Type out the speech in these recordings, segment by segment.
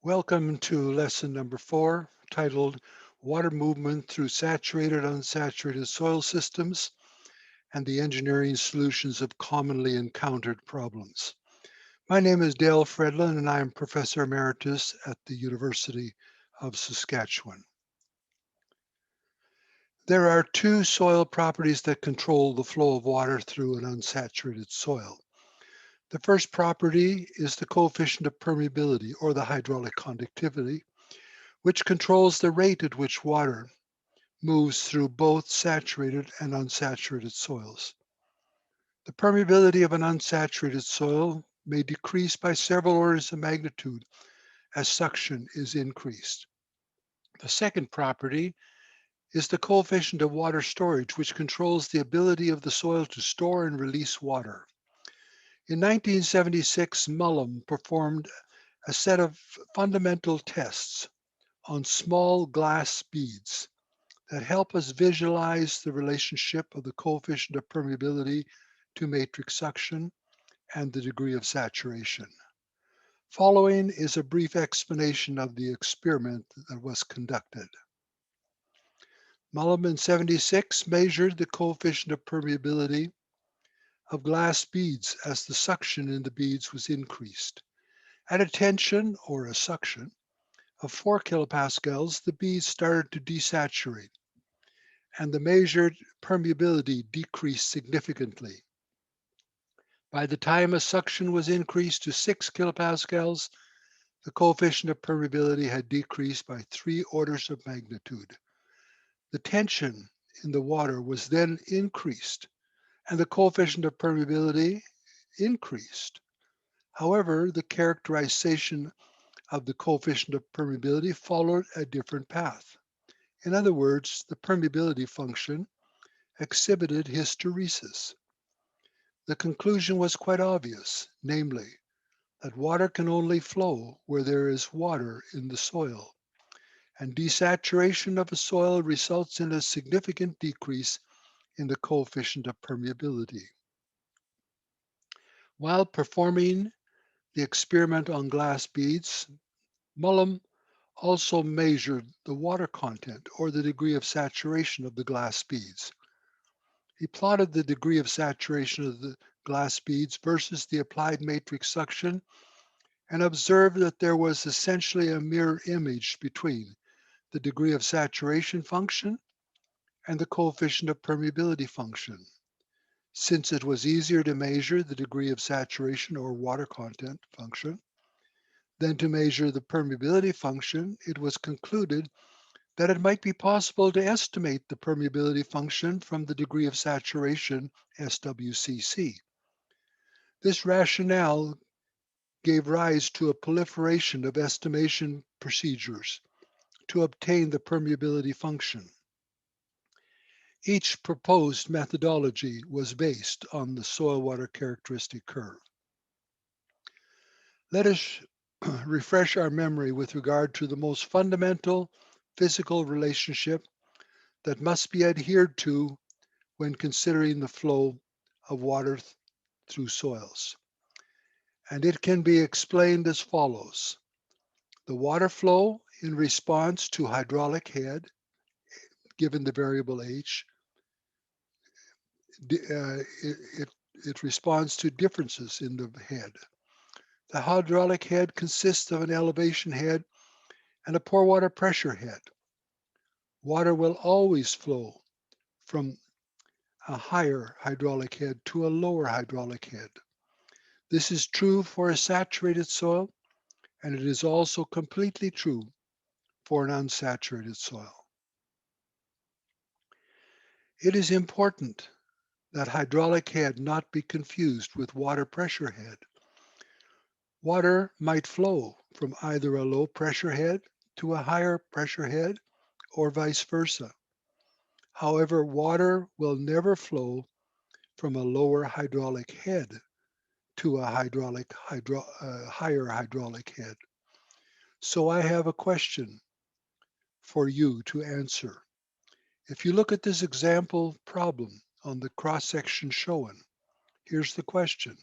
Welcome to lesson number 4, titled Water Movement Through Saturated-Unsaturated Soil Systems and the Engineering Solutions of Commonly Encountered Problems. My name is Del Fredlund and I am Professor Emeritus at the University of Saskatchewan. There are two soil properties that control the flow of water through an unsaturated soil. The first property is the coefficient of permeability, or the hydraulic conductivity, which controls the rate at which water moves through both saturated and unsaturated soils. The permeability of an unsaturated soil may decrease by several orders of magnitude as suction is increased. The second property is the coefficient of water storage, which controls the ability of the soil to store and release water. In 1976, Mullum performed a set of fundamental tests on small glass beads that help us visualize the relationship of the coefficient of permeability to matrix suction and the degree of saturation. Following is a brief explanation of the experiment that was conducted. Mullum in 76 measured the coefficient of permeability of glass beads as the suction in the beads was increased. At a tension, or a suction, of 4 kilopascals, the beads started to desaturate, and the measured permeability decreased significantly. By the time a suction was increased to 6 kilopascals, the coefficient of permeability had decreased by 3 orders of magnitude. The tension in the water was then increased, and the coefficient of permeability increased. However, the characterization of the coefficient of permeability followed a different path. In other words, the permeability function exhibited hysteresis. The conclusion was quite obvious, namely, that water can only flow where there is water in the soil, and desaturation of a soil results in a significant decrease in the coefficient of permeability. While performing the experiment on glass beads, Mullum also measured the water content, or the degree of saturation of the glass beads. He plotted the degree of saturation of the glass beads versus the applied matrix suction and observed that there was essentially a mirror image between the degree of saturation function and the coefficient of permeability function. Since it was easier to measure the degree of saturation, or water content function, than to measure the permeability function, it was concluded that it might be possible to estimate the permeability function from the degree of saturation, SWCC. This rationale gave rise to a proliferation of estimation procedures to obtain the permeability function. Each proposed methodology was based on the soil water characteristic curve. Let us refresh our memory with regard to the most fundamental physical relationship that must be adhered to when considering the flow of water through soils. And it can be explained as follows. The water flow in response to hydraulic head, given the variable h, it responds to differences in the head. The hydraulic head consists of an elevation head and a pore water pressure head. Water will always flow from a higher hydraulic head to a lower hydraulic head. This is true for a saturated soil, and it is also completely true for an unsaturated soil. It is important that hydraulic head not be confused with water pressure head. Water might flow from either a low pressure head to a higher pressure head or vice versa. However, water will never flow from a lower hydraulic head to a higher hydraulic head. So I have a question for you to answer. If you look at this example problem on the cross-section shown, here's the question.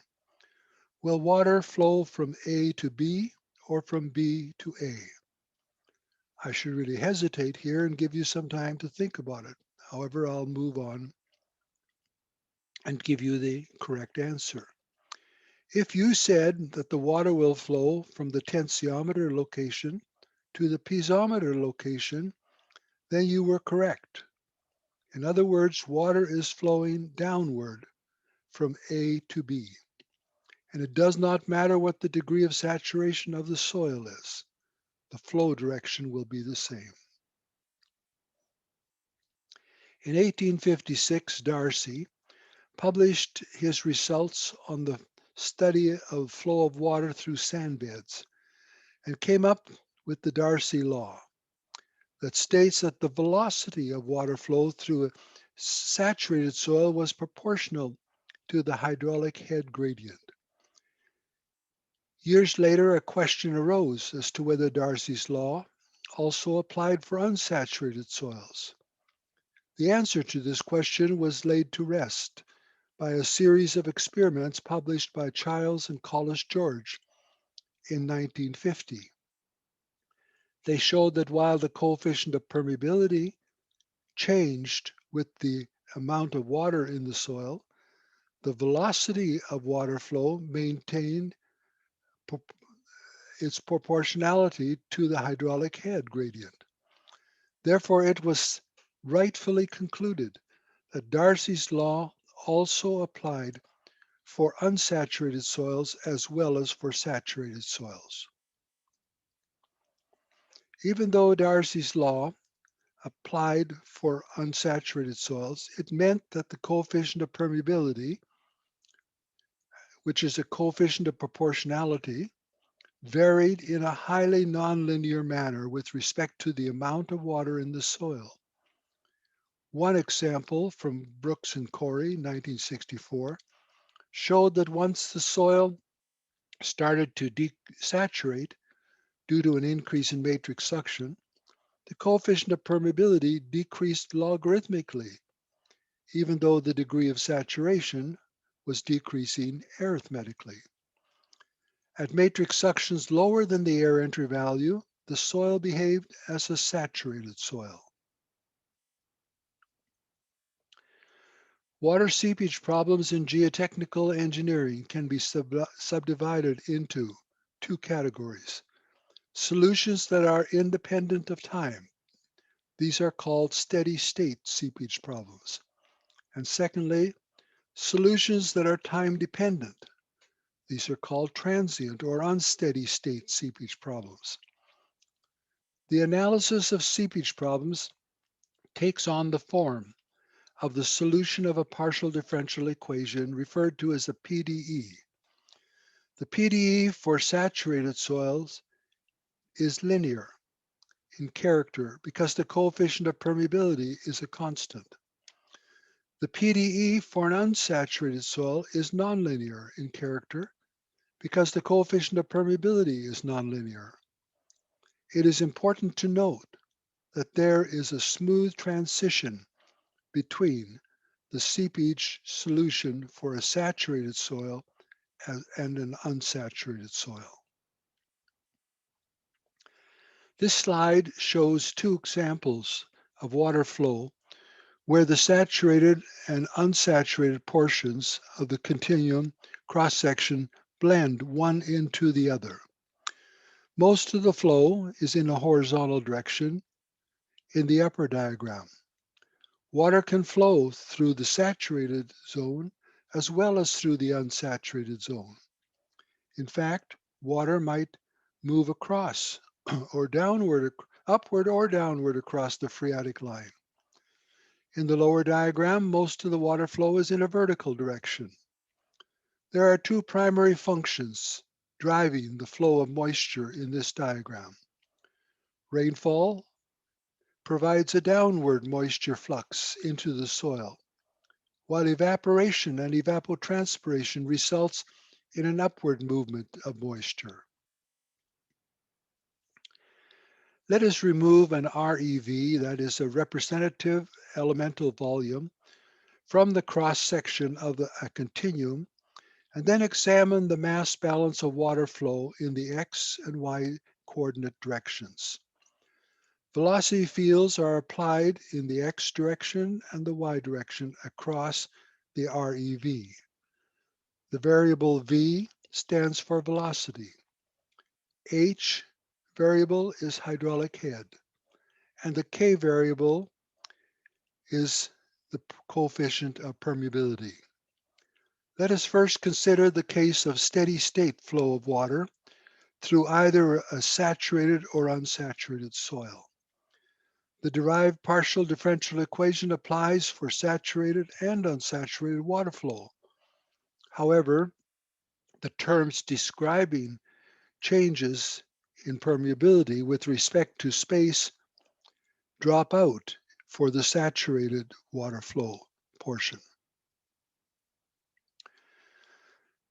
Will water flow from A to B or from B to A? I should really hesitate here and give you some time to think about it. However, I'll move on and give you the correct answer. If you said that the water will flow from the tensiometer location to the piezometer location, then you were correct. In other words, water is flowing downward from A to B. And it does not matter what the degree of saturation of the soil is. The flow direction will be the same. In 1856, Darcy published his results on the study of flow of water through sand beds and came up with the Darcy law that states that the velocity of water flow through a saturated soil was proportional to the hydraulic head gradient. Years later, a question arose as to whether Darcy's law also applied for unsaturated soils. The answer to this question was laid to rest by a series of experiments published by Childs and Collis George in 1950. They showed that while the coefficient of permeability changed with the amount of water in the soil, the velocity of water flow maintained its proportionality to the hydraulic head gradient. Therefore, it was rightfully concluded that Darcy's law also applied for unsaturated soils as well as for saturated soils. Even though Darcy's law applied for unsaturated soils, it meant that the coefficient of permeability, which is a coefficient of proportionality, varied in a highly nonlinear manner with respect to the amount of water in the soil. One example from Brooks and Corey, 1964, showed that once the soil started to desaturate due to an increase in matrix suction, the coefficient of permeability decreased logarithmically, even though the degree of saturation was decreasing arithmetically. At matrix suctions lower than the air entry value, the soil behaved as a saturated soil. Water seepage problems in geotechnical engineering can be subdivided into two categories. Solutions that are independent of time. These are called steady-state seepage problems. And secondly, solutions that are time-dependent. These are called transient or unsteady-state seepage problems. The analysis of seepage problems takes on the form of the solution of a partial differential equation referred to as a PDE. The PDE for saturated soils is linear in character because the coefficient of permeability is a constant. The PDE for an unsaturated soil is nonlinear in character because the coefficient of permeability is nonlinear. It is important to note that there is a smooth transition between the seepage solution for a saturated soil and an unsaturated soil. This slide shows two examples of water flow where the saturated and unsaturated portions of the continuum cross-section blend one into the other. Most of the flow is in a horizontal direction in the upper diagram. Water can flow through the saturated zone as well as through the unsaturated zone. In fact, water might move across or downward, upward or downward across the phreatic line. In the lower diagram, most of the water flow is in a vertical direction. There are two primary functions driving the flow of moisture in this diagram. Rainfall provides a downward moisture flux into the soil, while evaporation and evapotranspiration results in an upward movement of moisture. Let us remove an REV, that is a representative elemental volume, from the cross-section of a continuum and then examine the mass balance of water flow in the x and y coordinate directions. Velocity fields are applied in the x direction and the y direction across the REV. The variable v stands for velocity. H variable is hydraulic head, and the k variable is the coefficient of permeability. Let us first consider the case of steady state flow of water through either a saturated or unsaturated soil. The derived partial differential equation applies for saturated and unsaturated water flow. However, the terms describing changes in permeability with respect to space drop out for the saturated water flow portion.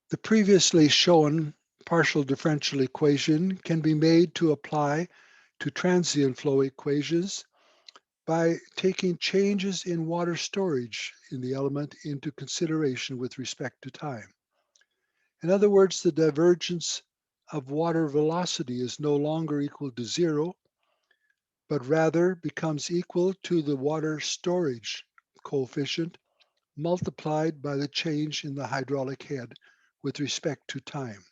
The previously shown partial differential equation can be made to apply to transient flow equations by taking changes in water storage in the element into consideration with respect to time. In other words, the divergence of water velocity is no longer equal to zero, but rather becomes equal to the water storage coefficient multiplied by the change in the hydraulic head with respect to time.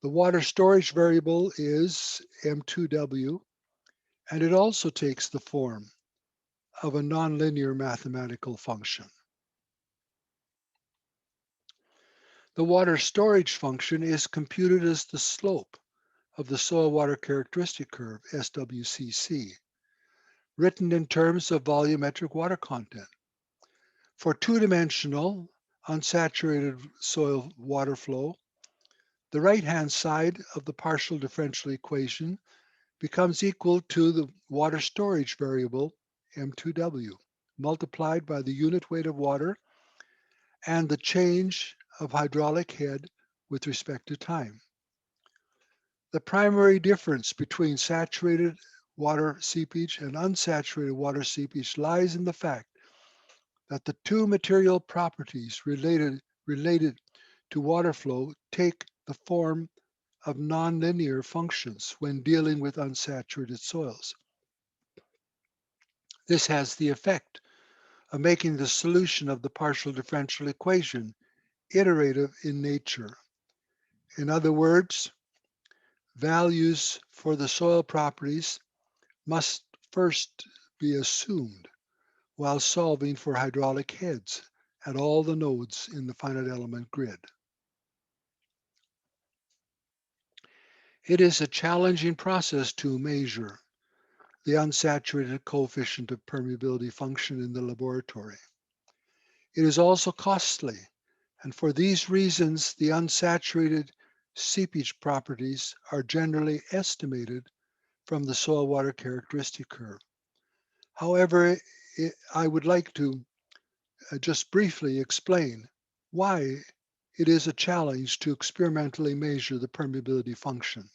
The water storage variable is M2W, and it also takes the form of a nonlinear mathematical function. The water storage function is computed as the slope of the soil water characteristic curve, SWCC, written in terms of volumetric water content. For two-dimensional unsaturated soil water flow, the right-hand side of the partial differential equation becomes equal to the water storage variable, M2W, multiplied by the unit weight of water and the change of hydraulic head with respect to time. The primary difference between saturated water seepage and unsaturated water seepage lies in the fact that the two material properties related to water flow take the form of nonlinear functions when dealing with unsaturated soils. This has the effect of making the solution of the partial differential equation iterative in nature. In other words, values for the soil properties must first be assumed while solving for hydraulic heads at all the nodes in the finite element grid. It is a challenging process to measure the unsaturated coefficient of permeability function in the laboratory. It is also costly, and for these reasons, the unsaturated seepage properties are generally estimated from the soil water characteristic curve. However, I would like to just briefly explain why it is a challenge to experimentally measure the permeability function.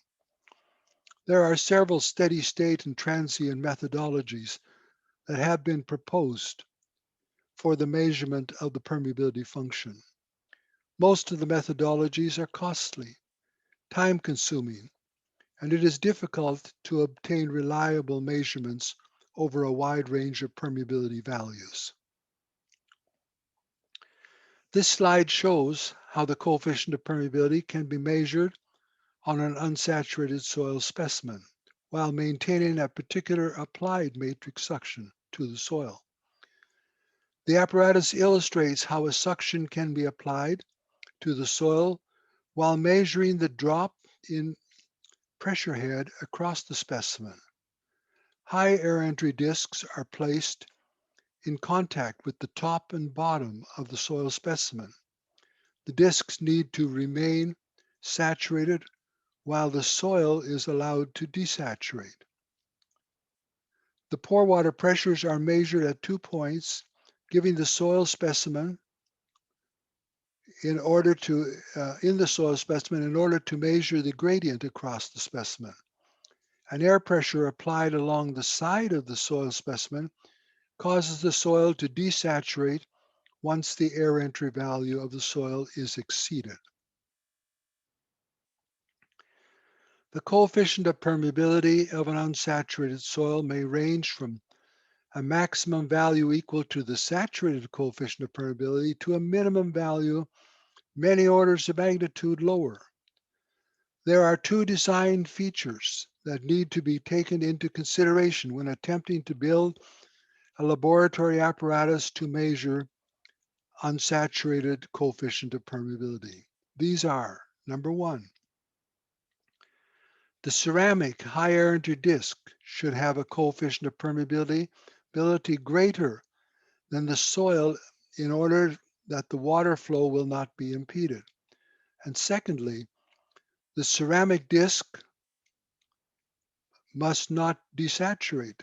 There are several steady state and transient methodologies that have been proposed for the measurement of the permeability function. Most of the methodologies are costly, time-consuming, and it is difficult to obtain reliable measurements over a wide range of permeability values. This slide shows how the coefficient of permeability can be measured on an unsaturated soil specimen while maintaining a particular applied matrix suction to the soil. The apparatus illustrates how a suction can be applied to the soil while measuring the drop in pressure head across the specimen. High air entry discs are placed in contact with the top and bottom of the soil specimen. The discs need to remain saturated while the soil is allowed to desaturate. The pore water pressures are measured at 2 points, giving the soil specimen in the soil specimen in order to measure the gradient across the specimen. An air pressure applied along the side of the soil specimen causes the soil to desaturate once the air entry value of the soil is exceeded. The coefficient of permeability of an unsaturated soil may range from a maximum value equal to the saturated coefficient of permeability to a minimum value many orders of magnitude lower. There are two design features that need to be taken into consideration when attempting to build a laboratory apparatus to measure unsaturated coefficient of permeability. These are, number one, the ceramic high air entry disk should have a coefficient of permeability greater than the soil in order that the water flow will not be impeded. And secondly, the ceramic disk must not desaturate.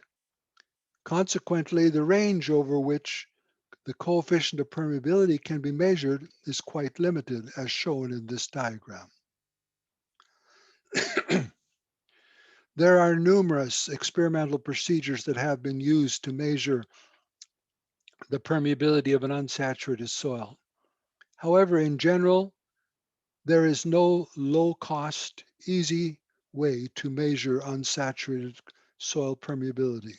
Consequently, the range over which the coefficient of permeability can be measured is quite limited, as shown in this diagram. There are numerous experimental procedures that have been used to measure the permeability of an unsaturated soil. However, in general, there is no low-cost, easy way to measure unsaturated soil permeability.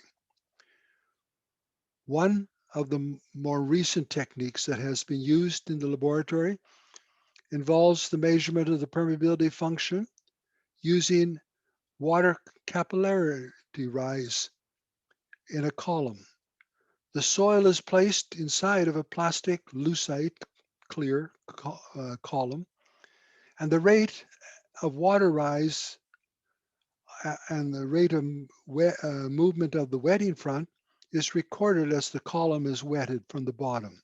One of the more recent techniques that has been used in the laboratory involves the measurement of the permeability function using water capillary rise in a column. The soil is placed inside of a plastic lucite clear column, and the rate of water rise and the rate of movement of the wetting front is recorded as the column is wetted from the bottom.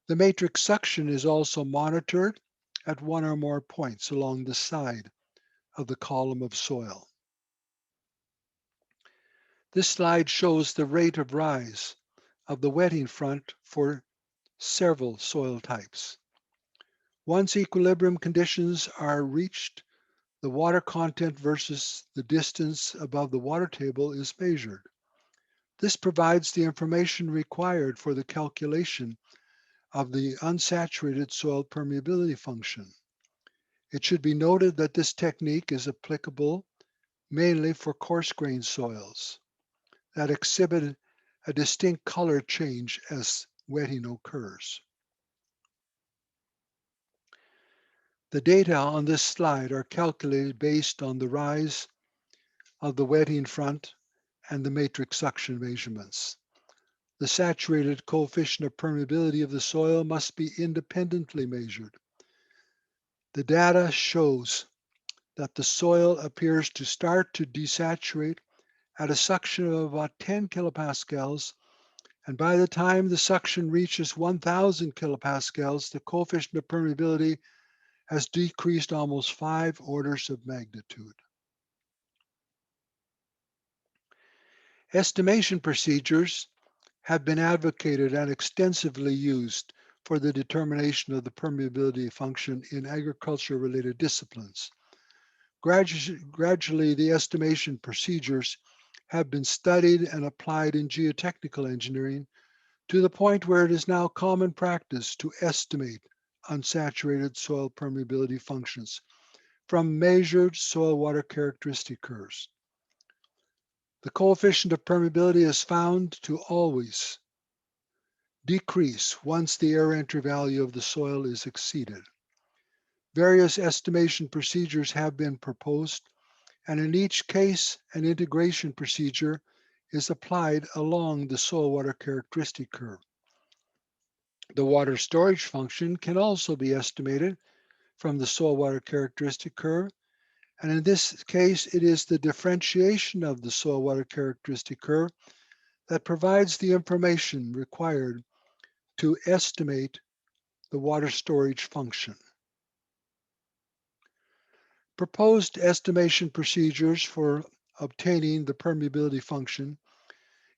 The matrix suction is also monitored at one or more points along the side of the column of soil. This slide shows the rate of rise of the wetting front for several soil types. Once equilibrium conditions are reached, the water content versus the distance above the water table is measured. This provides the information required for the calculation of the unsaturated soil permeability function. It should be noted that this technique is applicable mainly for coarse-grained soils that exhibit a distinct color change as wetting occurs. The data on this slide are calculated based on the rise of the wetting front and the matrix suction measurements. The saturated coefficient of permeability of the soil must be independently measured. The data shows that the soil appears to start to desaturate at a suction of about 10 kilopascals, and by the time the suction reaches 1,000 kilopascals, the coefficient of permeability has decreased almost 5 orders of magnitude. Estimation procedures have been advocated and extensively used for the determination of the permeability function in agriculture-related disciplines. Gradually, the estimation procedures have been studied and applied in geotechnical engineering to the point where it is now common practice to estimate unsaturated soil permeability functions from measured soil water characteristic curves. The coefficient of permeability is found to always decrease once the air entry value of the soil is exceeded. Various estimation procedures have been proposed, and in each case, an integration procedure is applied along the soil water characteristic curve. The water storage function can also be estimated from the soil water characteristic curve, and in this case, it is the differentiation of the soil water characteristic curve that provides the information required to estimate the water storage function. Proposed estimation procedures for obtaining the permeability function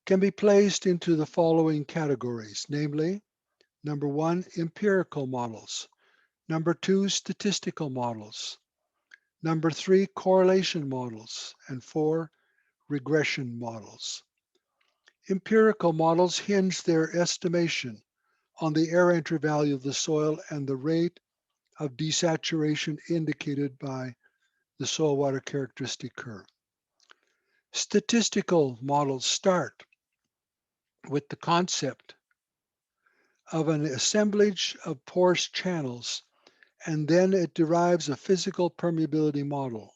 can be placed into the following categories, namely, number one, empirical models, number two, statistical models, number three, correlation models, and four, regression models. Empirical models hinge their estimation on the air entry value of the soil and the rate of desaturation indicated by the soil water characteristic curve. Statistical models start with the concept of an assemblage of porous channels, and then it derives a physical permeability model.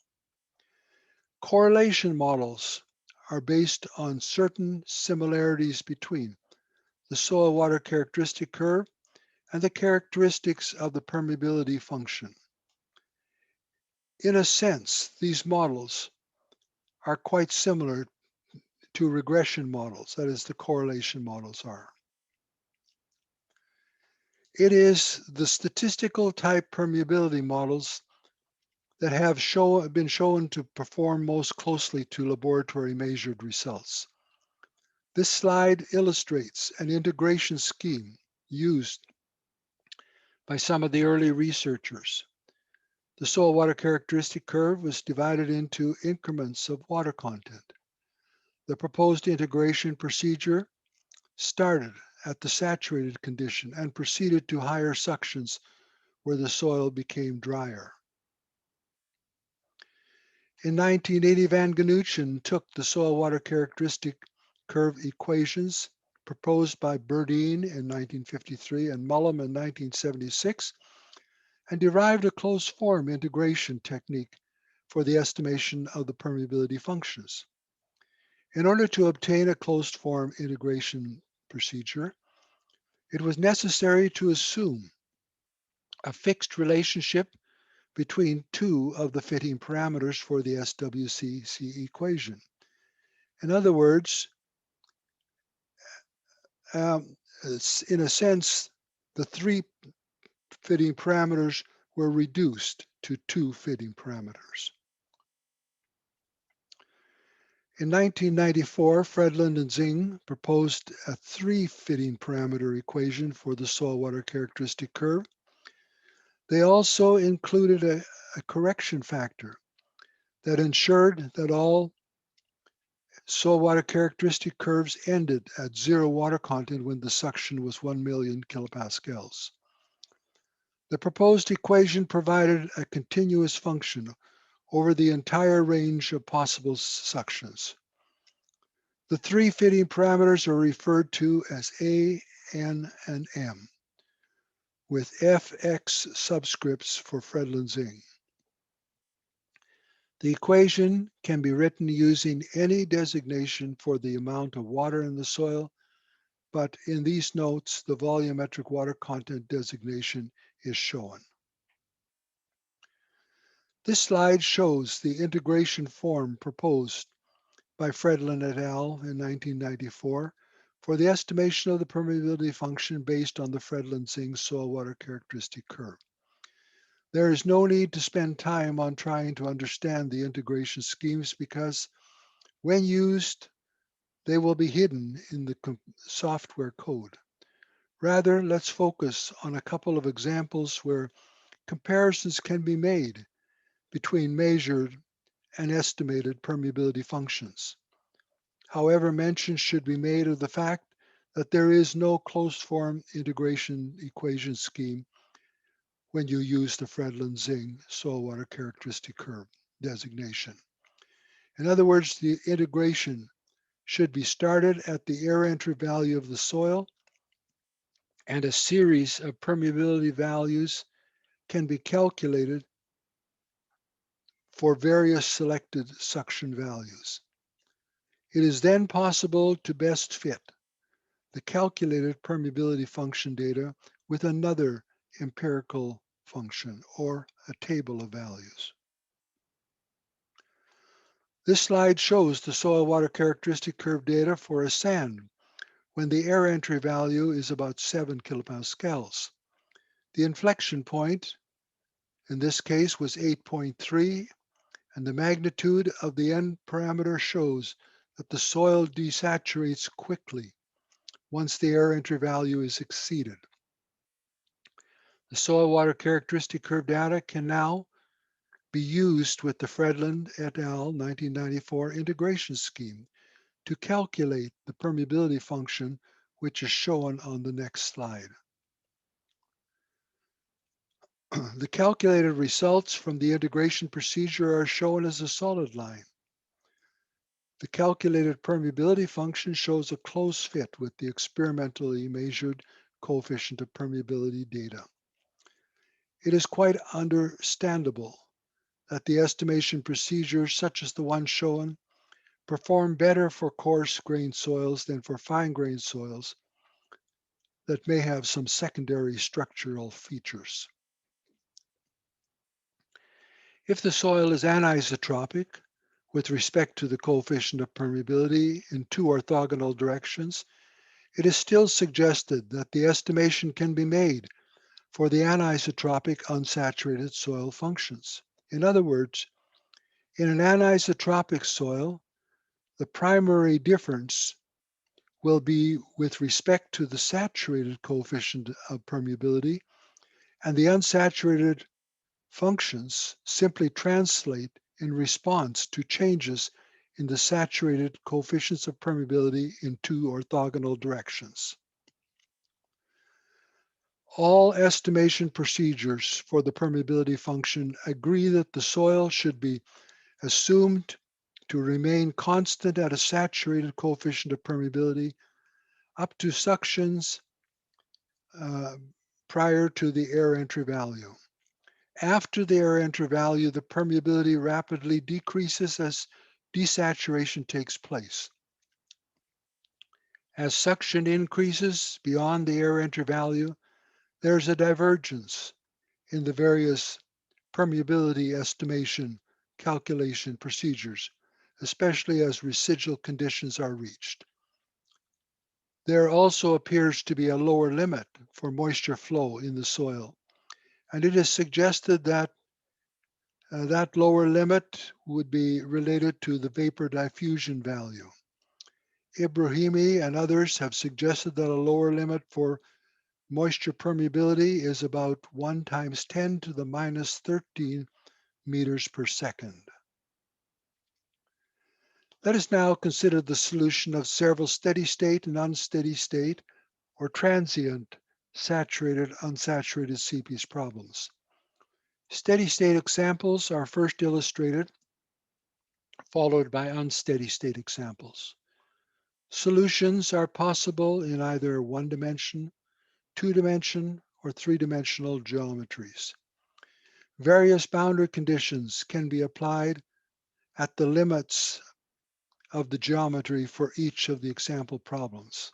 Correlation models are based on certain similarities between the soil water characteristic curve and the characteristics of the permeability function. In a sense, these models are quite similar to regression models, that is, the correlation models are. It is the statistical type permeability models that have been shown to perform most closely to laboratory measured results. This slide illustrates an integration scheme used by some of the early researchers. The soil water characteristic curve was divided into increments of water content. The proposed integration procedure started at the saturated condition and proceeded to higher suctions where the soil became drier. In 1980, Van Genoochen took the soil water characteristic curve equations proposed by Burdeen in 1953 and Mullum in 1976 and derived a closed form integration technique for the estimation of the permeability functions. In order to obtain a closed form integration procedure, it was necessary to assume a fixed relationship between two of the fitting parameters for the SWCC equation. In other words, in a sense, the three fitting parameters were reduced to two fitting parameters. In 1994, Fredlund and Xing proposed a three fitting parameter equation for the soil water characteristic curve. They also included a correction factor that ensured that all soil water characteristic curves ended at zero water content when the suction was 1 million kilopascals. The proposed equation provided a continuous function over the entire range of possible suctions. The three fitting parameters are referred to as A, N, and M, with Fx subscripts for Fredlund-Xing. The equation can be written using any designation for the amount of water in the soil, but in these notes, the volumetric water content designation is shown. This slide shows the integration form proposed by Fredlund et al. In 1994 for the estimation of the permeability function based on the Fredlund-Xing soil water characteristic curve. There is no need to spend time on trying to understand the integration schemes because when used, they will be hidden in the software code. Rather, let's focus on a couple of examples where comparisons can be made between measured and estimated permeability functions. However, mention should be made of the fact that there is no closed form integration equation scheme when you use the Fredlund-Xing soil water characteristic curve designation. In other words, the integration should be started at the air entry value of the soil, and a series of permeability values can be calculated for various selected suction values. It is then possible to best fit the calculated permeability function data with another empirical function or a table of values. This slide shows the soil water characteristic curve data for a sand when the air entry value is about 7 kilopascals. The inflection point in this case was 8.3, and the magnitude of the end parameter shows that the soil desaturates quickly once the air entry value is exceeded. The soil water characteristic curve data can now be used with the Fredlund et al. 1994 integration scheme to calculate the permeability function, which is shown on the next slide. The calculated results from the integration procedure are shown as a solid line. The calculated permeability function shows a close fit with the experimentally measured coefficient of permeability data. It is quite understandable that the estimation procedures, such as the one shown, perform better for coarse-grained soils than for fine-grained soils that may have some secondary structural features. If the soil is anisotropic with respect to the coefficient of permeability in two orthogonal directions, it is still suggested that the estimation can be made for the anisotropic unsaturated soil functions. In other words, in an anisotropic soil, the primary difference will be with respect to the saturated coefficient of permeability, and the unsaturated functions simply translate in response to changes in the saturated coefficients of permeability in two orthogonal directions. All estimation procedures for the permeability function agree that the soil should be assumed to remain constant at a saturated coefficient of permeability up to suctions prior to the air entry value. After the air entry value, the permeability rapidly decreases as desaturation takes place. As suction increases beyond the air entry value, there's a divergence in the various permeability estimation calculation procedures, especially as residual conditions are reached. There also appears to be a lower limit for moisture flow in the soil, and it is suggested that that lower limit would be related to the vapor diffusion value. Ibrahimi and others have suggested that a lower limit for moisture permeability is about 1 × 10 to the minus 13 meters per second. Let us now consider the solution of several steady-state and unsteady-state or transient saturated-unsaturated seepage problems. Steady-state examples are first illustrated, followed by unsteady-state examples. Solutions are possible in either one-dimension, two-dimension, or three-dimensional geometries. Various boundary conditions can be applied at the limits of the geometry for each of the example problems.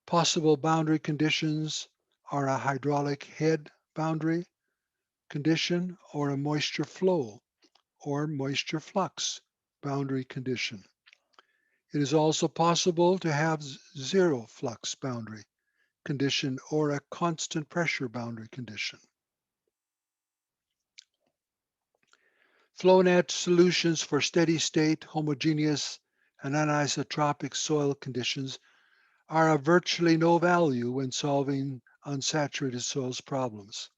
Possible boundary conditions are a hydraulic head boundary condition or a moisture flow or moisture flux boundary condition. It is also possible to have zero flux boundary condition or a constant pressure boundary condition. Flow net solutions for steady-state, homogeneous, and anisotropic soil conditions are of virtually no value when solving unsaturated soils problems,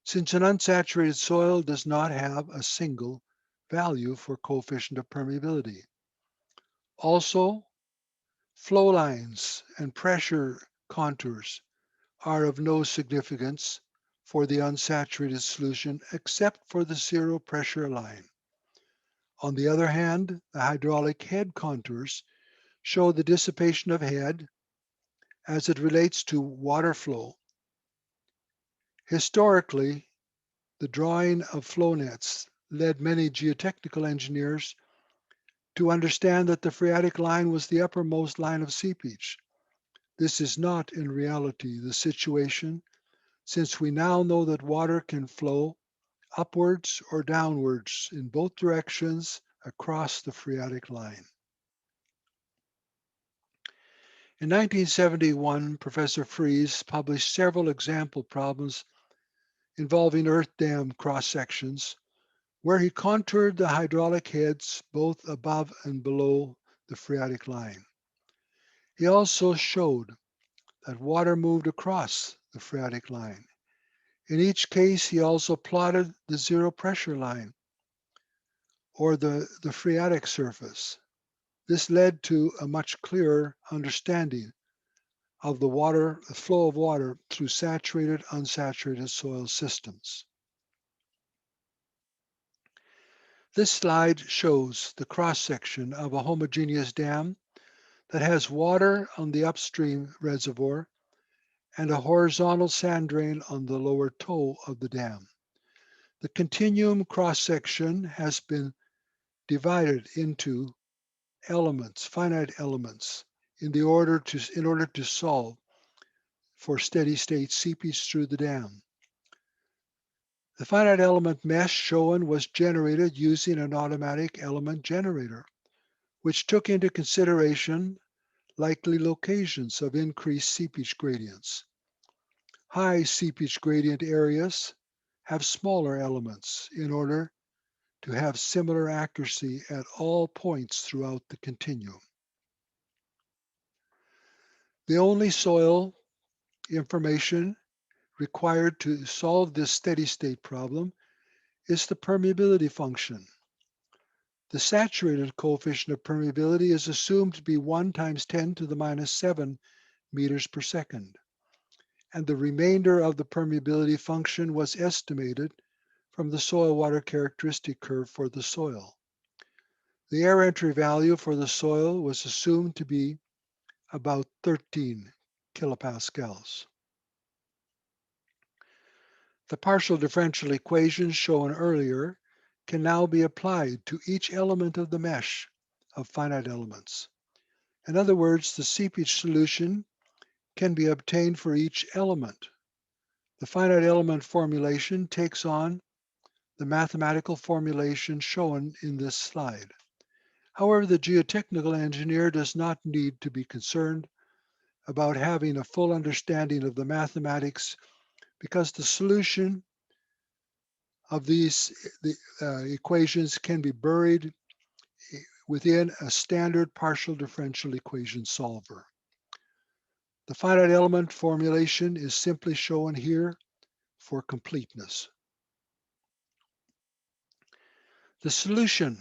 since an unsaturated soil does not have a single value for coefficient of permeability. Also, flow lines and pressure contours are of no significance for the unsaturated solution except for the zero pressure line. On the other hand, the hydraulic head contours show the dissipation of head as it relates to water flow. Historically, the drawing of flow nets led many geotechnical engineers to understand that the phreatic line was the uppermost line of seepage. This is not in reality the situation, since we now know that water can flow upwards or downwards in both directions across the phreatic line. In 1971, Professor Fries published several example problems involving earth dam cross-sections where he contoured the hydraulic heads both above and below the phreatic line. He also showed that water moved across the phreatic line. In each case, he also plotted the zero pressure line or the phreatic surface. This led to a much clearer understanding of the flow of water through saturated, unsaturated soil systems. This slide shows the cross-section of a homogeneous dam that has water on the upstream reservoir and a horizontal sand drain on the lower toe of the dam. The continuum cross-section has been divided into elements, finite elements, in order to solve for steady-state seepage through the dam. The finite element mesh shown was generated using an automatic element generator, which took into consideration likely locations of increased seepage gradients. High seepage gradient areas have smaller elements in order to have similar accuracy at all points throughout the continuum. The only soil information required to solve this steady-state problem is the permeability function. The saturated coefficient of permeability is assumed to be 1 times 10 to the minus 7 meters per second, and the remainder of the permeability function was estimated from the soil water characteristic curve for the soil. The air entry value for the soil was assumed to be about 13 kilopascals. The partial differential equations shown earlier can now be applied to each element of the mesh of finite elements. In other words, the seepage solution can be obtained for each element. The finite element formulation takes on the mathematical formulation shown in this slide. However, the geotechnical engineer does not need to be concerned about having a full understanding of the mathematics because the solution of these equations can be buried within a standard partial differential equation solver. The finite element formulation is simply shown here for completeness. The solution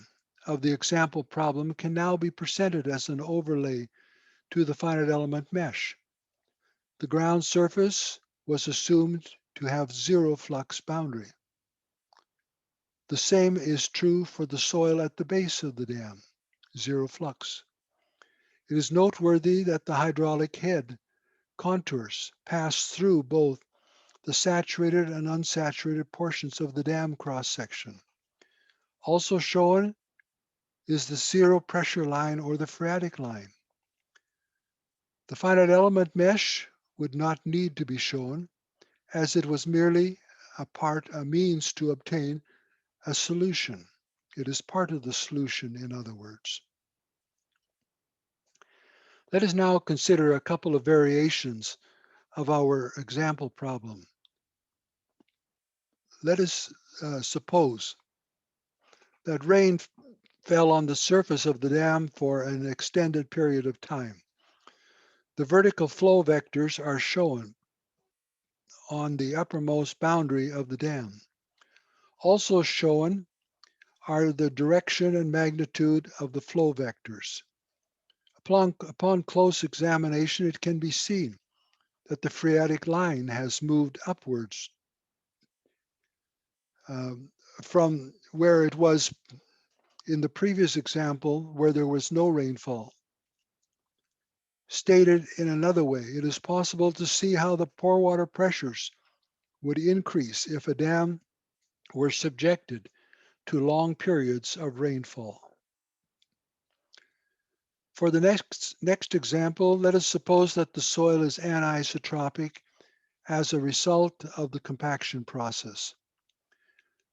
of the example problem can now be presented as an overlay to the finite element mesh. The ground surface was assumed to have zero flux boundary. The same is true for the soil at the base of the dam, zero flux. It is noteworthy that the hydraulic head contours pass through both the saturated and unsaturated portions of the dam cross-section. Also shown is the zero pressure line or the phreatic line. The finite element mesh would not need to be shown as it was merely a means to obtain a solution. It is part of the solution, in other words. Let us now consider a couple of variations of our example problem. Let us suppose that rain fell on the surface of the dam for an extended period of time. The vertical flow vectors are shown on the uppermost boundary of the dam. Also shown are the direction and magnitude of the flow vectors. Upon close examination, it can be seen that the phreatic line has moved upwards from where it was in the previous example where there was no rainfall. Stated in another way, it is possible to see how the pore water pressures would increase if a dam were subjected to long periods of rainfall. For the next example, let us suppose that the soil is anisotropic as a result of the compaction process.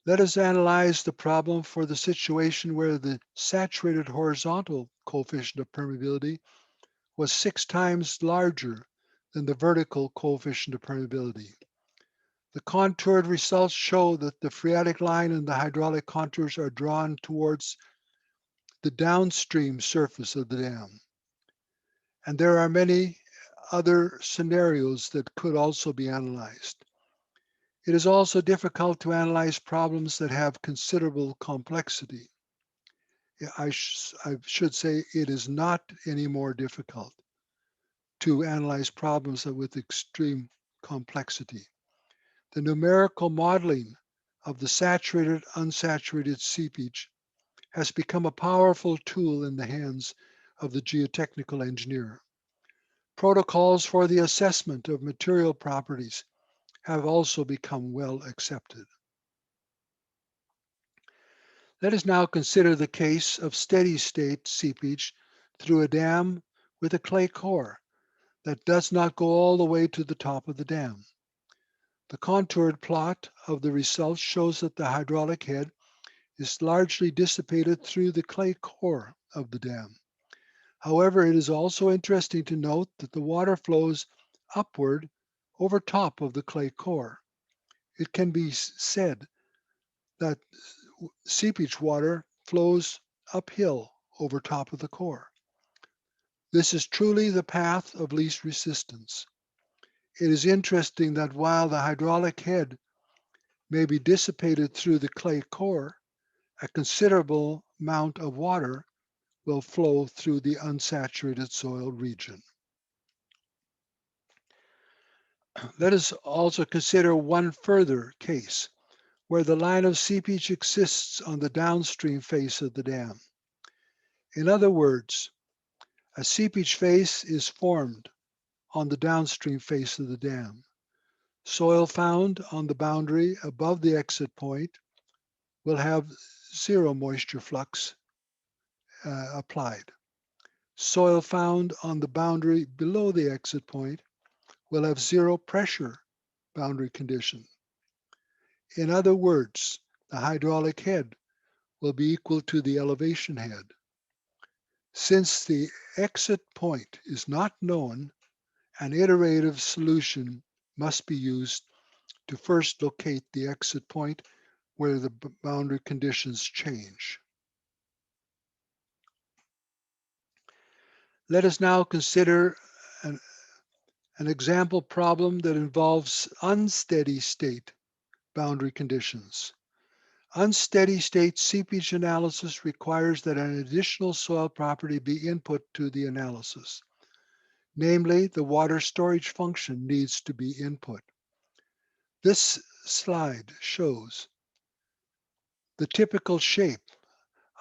Let us analyze the problem for the situation where the saturated horizontal coefficient of permeability was 6 times larger than the vertical coefficient of permeability. The contoured results show that the phreatic line and the hydraulic contours are drawn towards the downstream surface of the dam. And there are many other scenarios that could also be analyzed. It is also difficult to analyze problems that have considerable complexity. I should say it is not any more difficult to analyze problems with extreme complexity. The numerical modeling of the saturated, unsaturated seepage has become a powerful tool in the hands of the geotechnical engineer. Protocols for the assessment of material properties have also become well accepted. Let us now consider the case of steady-state seepage through a dam with a clay core that does not go all the way to the top of the dam. The contoured plot of the results shows that the hydraulic head is largely dissipated through the clay core of the dam. However, it is also interesting to note that the water flows upward over top of the clay core. It can be said that seepage water flows uphill over top of the core. This is truly the path of least resistance. It is interesting that while the hydraulic head may be dissipated through the clay core, a considerable amount of water will flow through the unsaturated soil region. Let us also consider one further case where the line of seepage exists on the downstream face of the dam. In other words, a seepage face is formed on the downstream face of the dam. Soil found on the boundary above the exit point will have zero moisture flux applied. Soil found on the boundary below the exit point will have zero pressure boundary condition. In other words, the hydraulic head will be equal to the elevation head. Since the exit point is not known, an iterative solution must be used to first locate the exit point where the boundary conditions change. Let us now consider an example problem that involves unsteady state boundary conditions. Unsteady state seepage analysis requires that an additional soil property be input to the analysis. Namely, the water storage function needs to be input. This slide shows the typical shape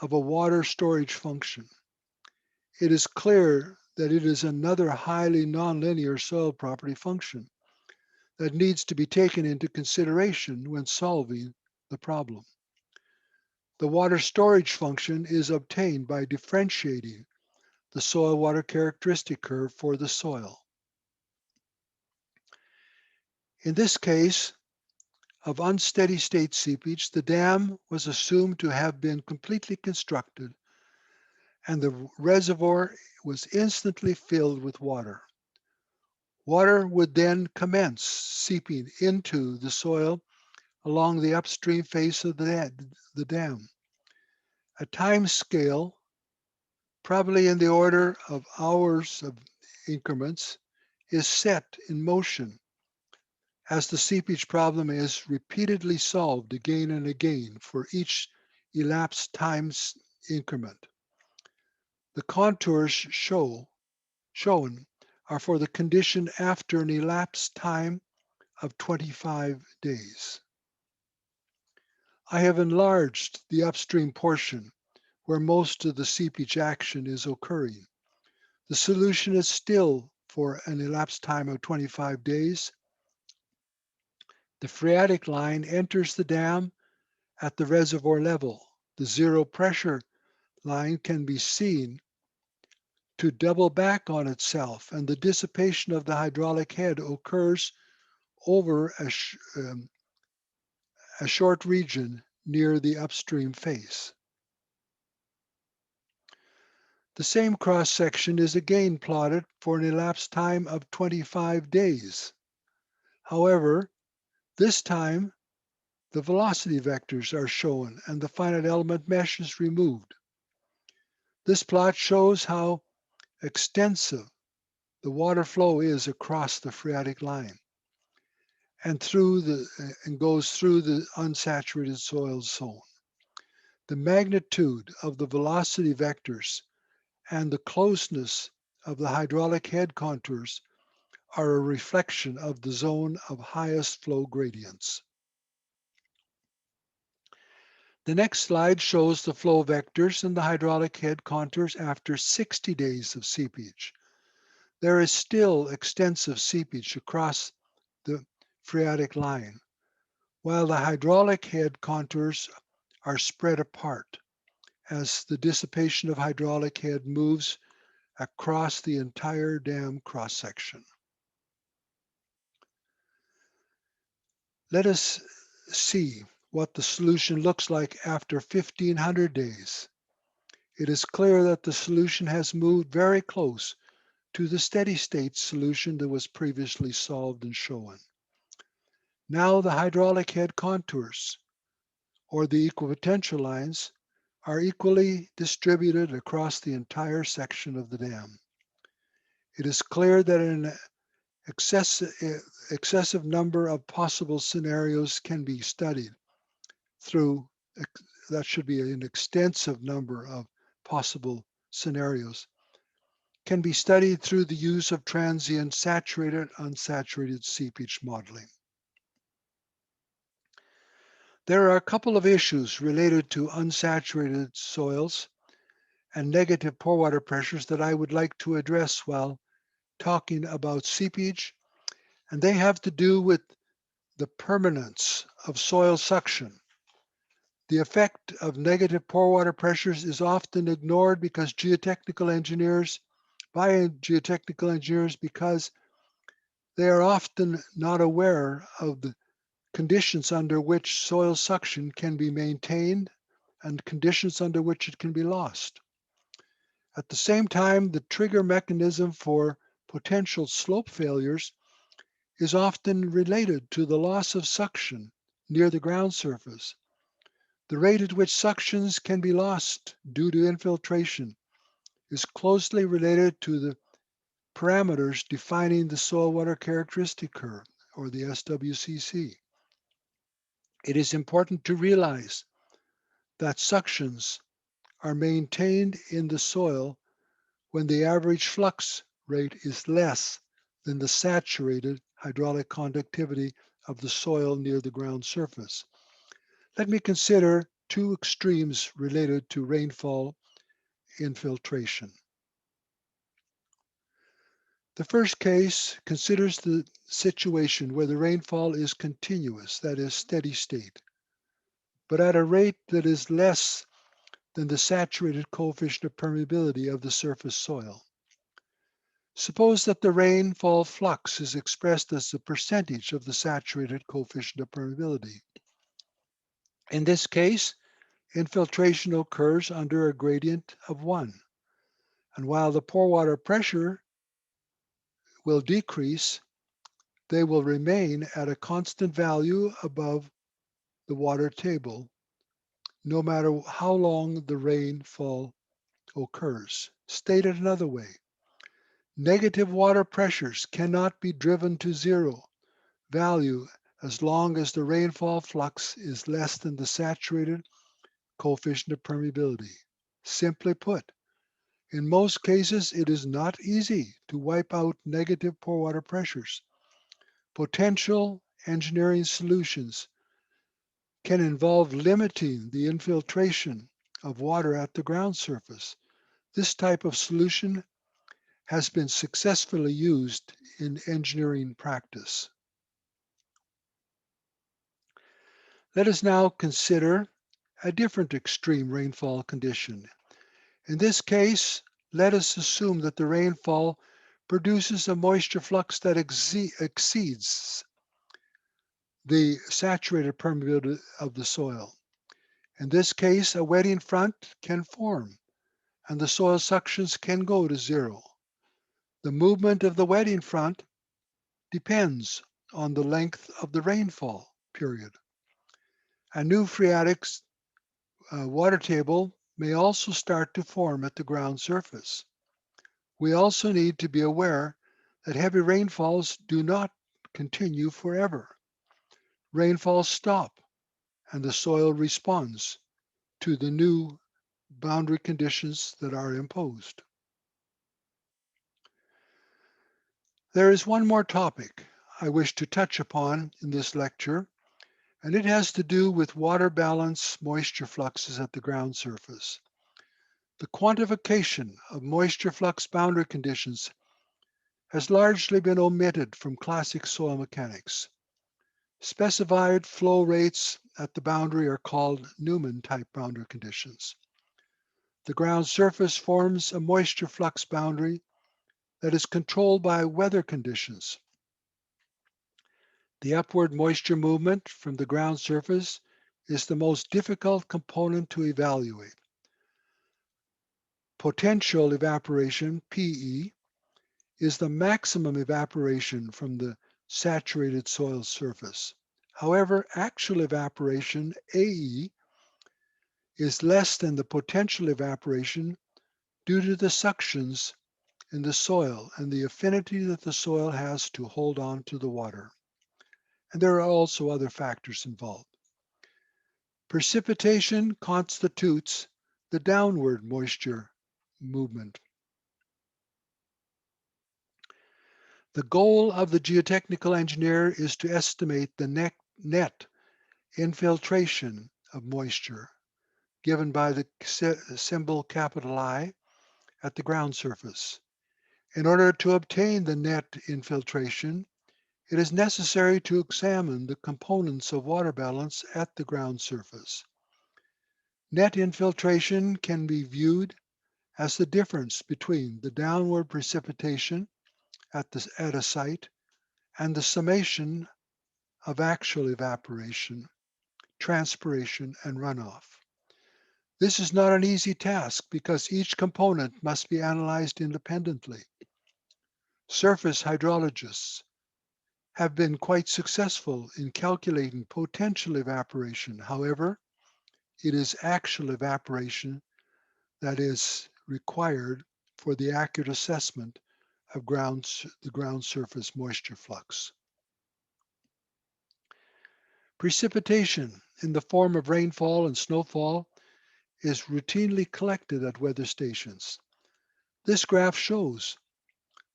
of a water storage function. It is clear that it is another highly nonlinear soil property function that needs to be taken into consideration when solving the problem. The water storage function is obtained by differentiating the soil water characteristic curve for the soil. In this case of unsteady state seepage, the dam was assumed to have been completely constructed and the reservoir was instantly filled with water. Water would then commence seeping into the soil along the upstream face of the dam. A time scale, probably in the order of hours of increments, is set in motion as the seepage problem is repeatedly solved again and again for each elapsed time increment. The contours shown are for the condition after an elapsed time of 25 days. I have enlarged the upstream portion where most of the seepage action is occurring. The solution is still for an elapsed time of 25 days. The phreatic line enters the dam at the reservoir level. The zero pressure line can be seen to double back on itself, and the dissipation of the hydraulic head occurs over a short region near the upstream face. The same cross-section is again plotted for an elapsed time of 25 days. However, this time the velocity vectors are shown and the finite element mesh is removed. This plot shows how extensive the water flow is across the phreatic line and goes through the unsaturated soil zone. The magnitude of the velocity vectors and the closeness of the hydraulic head contours are a reflection of the zone of highest flow gradients. The next slide shows the flow vectors and the hydraulic head contours after 60 days of seepage. There is still extensive seepage across the phreatic line, while the hydraulic head contours are spread apart as the dissipation of hydraulic head moves across the entire dam cross-section. Let us see what the solution looks like after 1500 days. It is clear that the solution has moved very close to the steady-state solution that was previously solved and shown. Now the hydraulic head contours, or the equipotential lines, are equally distributed across the entire section of the dam. It is clear that an excessive number of possible scenarios can be studied through, that should be an extensive number of possible scenarios, can be studied through the use of transient saturated-unsaturated seepage modeling. There are a couple of issues related to unsaturated soils and negative pore water pressures that I would like to address while talking about seepage, and they have to do with the permanence of soil suction. The effect of negative pore water pressures is often ignored because geotechnical engineers because they are often not aware of the conditions under which soil suction can be maintained and conditions under which it can be lost. At the same time, the trigger mechanism for potential slope failures is often related to the loss of suction near the ground surface. The rate at which suctions can be lost due to infiltration is closely related to the parameters defining the soil water characteristic curve, or the SWCC. It is important to realize that suctions are maintained in the soil when the average flux rate is less than the saturated hydraulic conductivity of the soil near the ground surface. Let me consider two extremes related to rainfall infiltration. The first case considers the situation where the rainfall is continuous, that is steady state, but at a rate that is less than the saturated coefficient of permeability of the surface soil. Suppose that the rainfall flux is expressed as the percentage of the saturated coefficient of permeability. In this case, infiltration occurs under a gradient of 1. And while the pore water pressure will decrease, they will remain at a constant value above the water table, no matter how long the rainfall occurs. Stated another way, negative water pressures cannot be driven to zero value as long as the rainfall flux is less than the saturated coefficient of permeability. Simply put, in most cases, it is not easy to wipe out negative pore water pressures. Potential engineering solutions can involve limiting the infiltration of water at the ground surface. This type of solution has been successfully used in engineering practice. Let us now consider a different extreme rainfall condition. In this case, let us assume that the rainfall produces a moisture flux that exceeds the saturated permeability of the soil. In this case, a wetting front can form and the soil suctions can go to zero. The movement of the wetting front depends on the length of the rainfall period. A new phreatic water table may also start to form at the ground surface. We also need to be aware that heavy rainfalls do not continue forever. Rainfalls stop and the soil responds to the new boundary conditions that are imposed. There is one more topic I wish to touch upon in this lecture, and it has to do with water balance moisture fluxes at the ground surface. The quantification of moisture flux boundary conditions has largely been omitted from classic soil mechanics. Specified flow rates at the boundary are called Newman-type boundary conditions. The ground surface forms a moisture flux boundary that is controlled by weather conditions. The upward moisture movement from the ground surface is the most difficult component to evaluate. Potential evaporation, PE, is the maximum evaporation from the saturated soil surface. However, actual evaporation, AE, is less than the potential evaporation due to the suctions in the soil and the affinity that the soil has to hold on to the water. And there are also other factors involved. Precipitation constitutes the downward moisture movement. The goal of the geotechnical engineer is to estimate the net infiltration of moisture, given by the symbol capital I at the ground surface. In order to obtain the net infiltration, it is necessary to examine the components of water balance at the ground surface. Net infiltration can be viewed as the difference between the downward precipitation at a site and the summation of actual evaporation, transpiration, and runoff. This is not an easy task because each component must be analyzed independently. Surface hydrologists have been quite successful in calculating potential evaporation. However, it is actual evaporation that is required for the accurate assessment of the ground surface moisture flux. Precipitation in the form of rainfall and snowfall is routinely collected at weather stations. This graph shows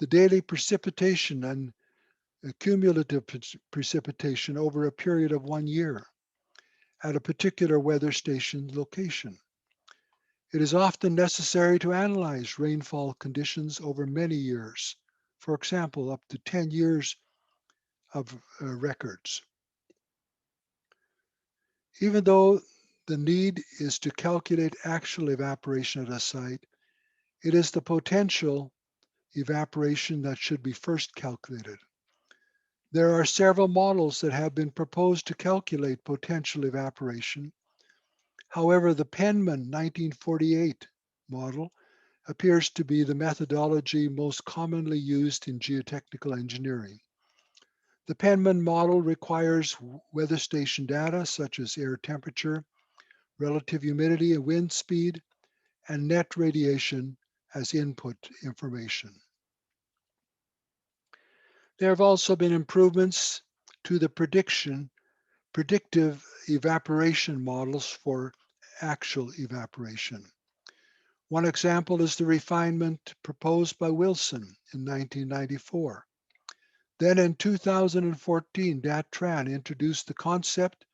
the daily precipitation and cumulative precipitation over a period of 1 year at a particular weather station location. It is often necessary to analyze rainfall conditions over many years, for example, up to 10 years of records. Even though the need is to calculate actual evaporation at a site, it is the potential evaporation that should be first calculated. There are several models that have been proposed to calculate potential evaporation. However, the Penman 1948 model appears to be the methodology most commonly used in geotechnical engineering. The Penman model requires weather station data such as air temperature, relative humidity and wind speed, and net radiation as input information. There have also been improvements to the predictive evaporation models for actual evaporation. One example is the refinement proposed by Wilson in 1994. Then in 2014, Dat Tran introduced the concept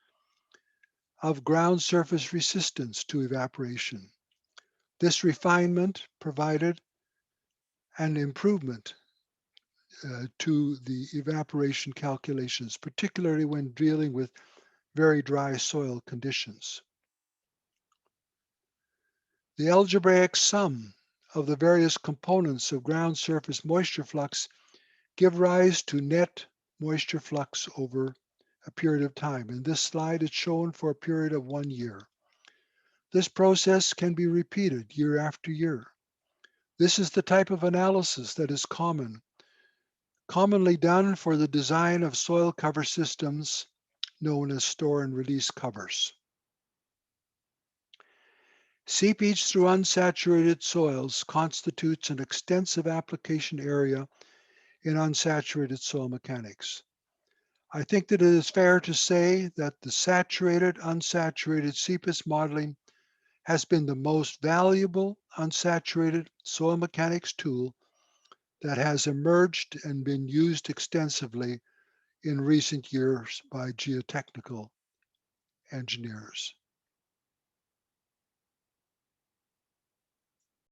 of ground surface resistance to evaporation. This refinement provided an improvement to the evaporation calculations, particularly when dealing with very dry soil conditions. The algebraic sum of the various components of ground surface moisture flux give rise to net moisture flux over a period of time. In this slide, it's shown for a period of 1 year. This process can be repeated year after year. This is the type of analysis that is commonly done for the design of soil cover systems known as store and release covers. Seepage through unsaturated soils constitutes an extensive application area in unsaturated soil mechanics. I think that it is fair to say that the saturated-unsaturated seepage modeling has been the most valuable unsaturated soil mechanics tool that has emerged and been used extensively in recent years by geotechnical engineers.